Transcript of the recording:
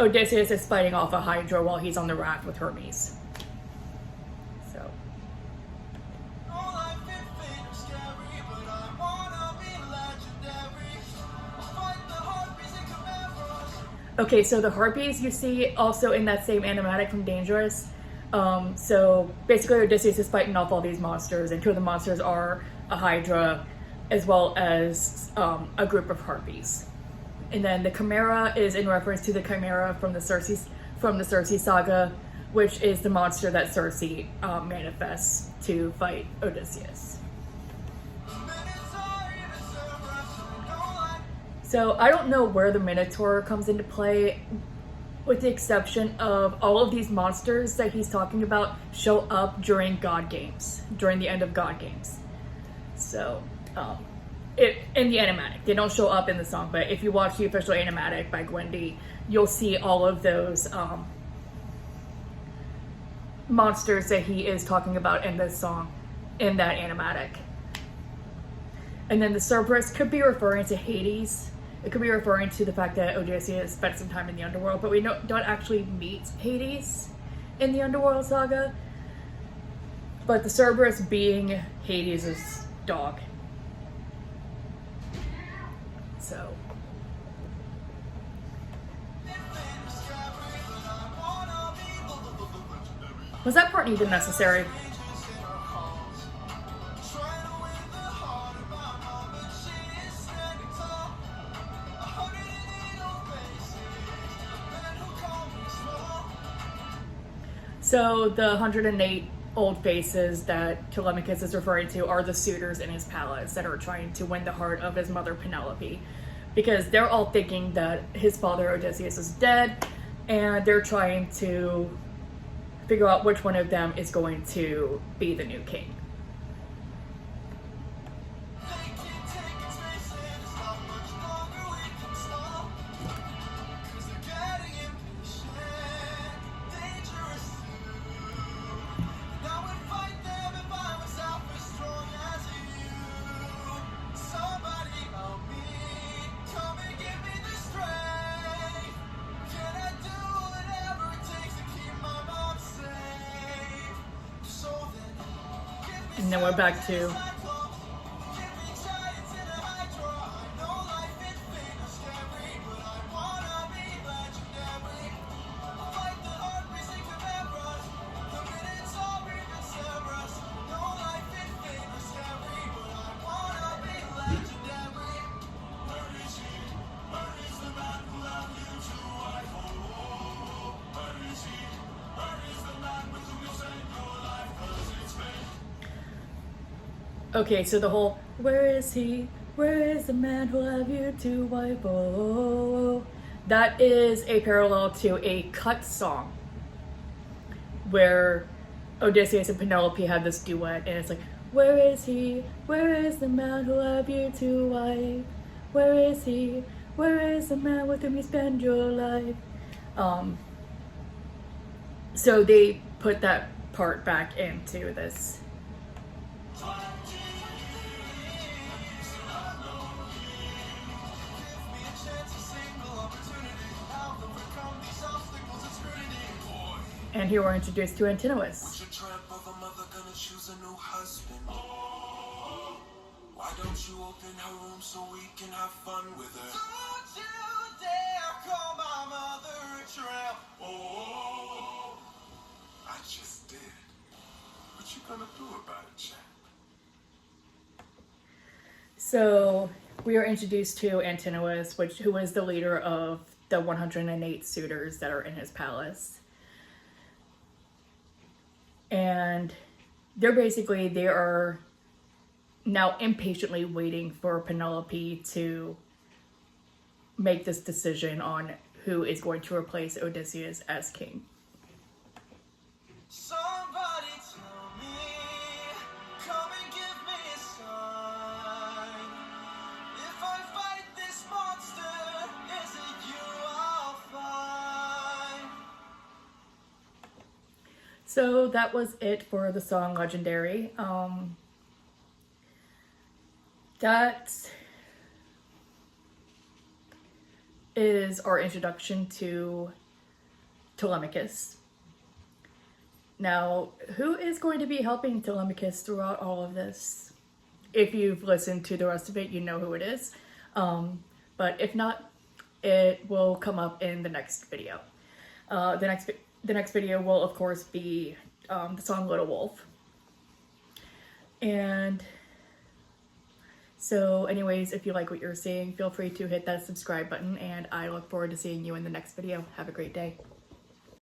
Odysseus is fighting off a Hydra while he's on the raft with Hermes. So. All life is fate or scary, but I wanna be legendary. Fight the harpies and chimeras. Okay, so the harpies you see also in that same animatic from Dangerous. So basically Odysseus is fighting off all these monsters, and two of the monsters are a Hydra as well as a group of harpies. And then the Chimera is in reference to the Chimera from the Circe saga, which is the monster that Circe manifests to fight Odysseus. Minutes are even Cerberus. No life. So I don't know where the Minotaur comes into play, with the exception of all of these monsters that he's talking about show up during God Games, during the end of God Games. So, in the animatic, they don't show up in the song, but if you watch the official animatic by Gwendy, you'll see all of those monsters that he is talking about in this song, in that animatic. And then the Cerberus could be referring to Hades. It could be referring to the fact that Odysseus spent some time in the underworld, but we don't actually meet Hades in the Underworld saga. But the Cerberus being Hades' dog. So. Was that part even necessary? Trying to win the heart of my mom, but she is standing tall. 108 old faces, men who call me small. So the 108 old faces that Telemachus is referring to are the suitors in his palace that are trying to win the heart of his mother Penelope, because they're all thinking that his father Odysseus is dead, and they're trying to figure out which one of them is going to be the new king. They keep taking space and it's not much longer we can stall. 'Cause they're getting impatient, dangerous too. And I would fight them if I was half as strong as you. Somebody help me, come and give me the strength. Can I do whatever it takes to keep my mom safe? So then, give me And then we're back to okay, so the whole "Where is he? Where is the man who'll have you to wife?" Oh, that is a parallel to a cut song where Odysseus and Penelope had this duet, and it's like, "Where is he? Where is the man who'll have you to wife? Where is he? Where is the man with whom you spend your life?" So they put that part back into this. And here we're introduced to Antinous. Your tramp of a mother gonna choose a new husband. Why don't you open her room so we can have fun with her? Don't you dare call my mother a tramp. Oh, I just did. What you gonna do about it, champ? So we are introduced to Antinous, who is the leader of the 108 suitors that are in his palace. And they are now impatiently waiting for Penelope to make this decision on who is going to replace Odysseus as king. Somebody tell me, come and give me a sign. If I fight this monster, is it you I'll find? So that was it for the song Legendary. That is our introduction to Telemachus. Now, who is going to be helping Telemachus throughout all of this? If you've listened to the rest of it, you know who it is. But if not, it will come up in the next video. The next video will, of course, be the song Little Wolf. And so anyways, if you like what you're seeing, feel free to hit that subscribe button, and I look forward to seeing you in the next video. Have a great day.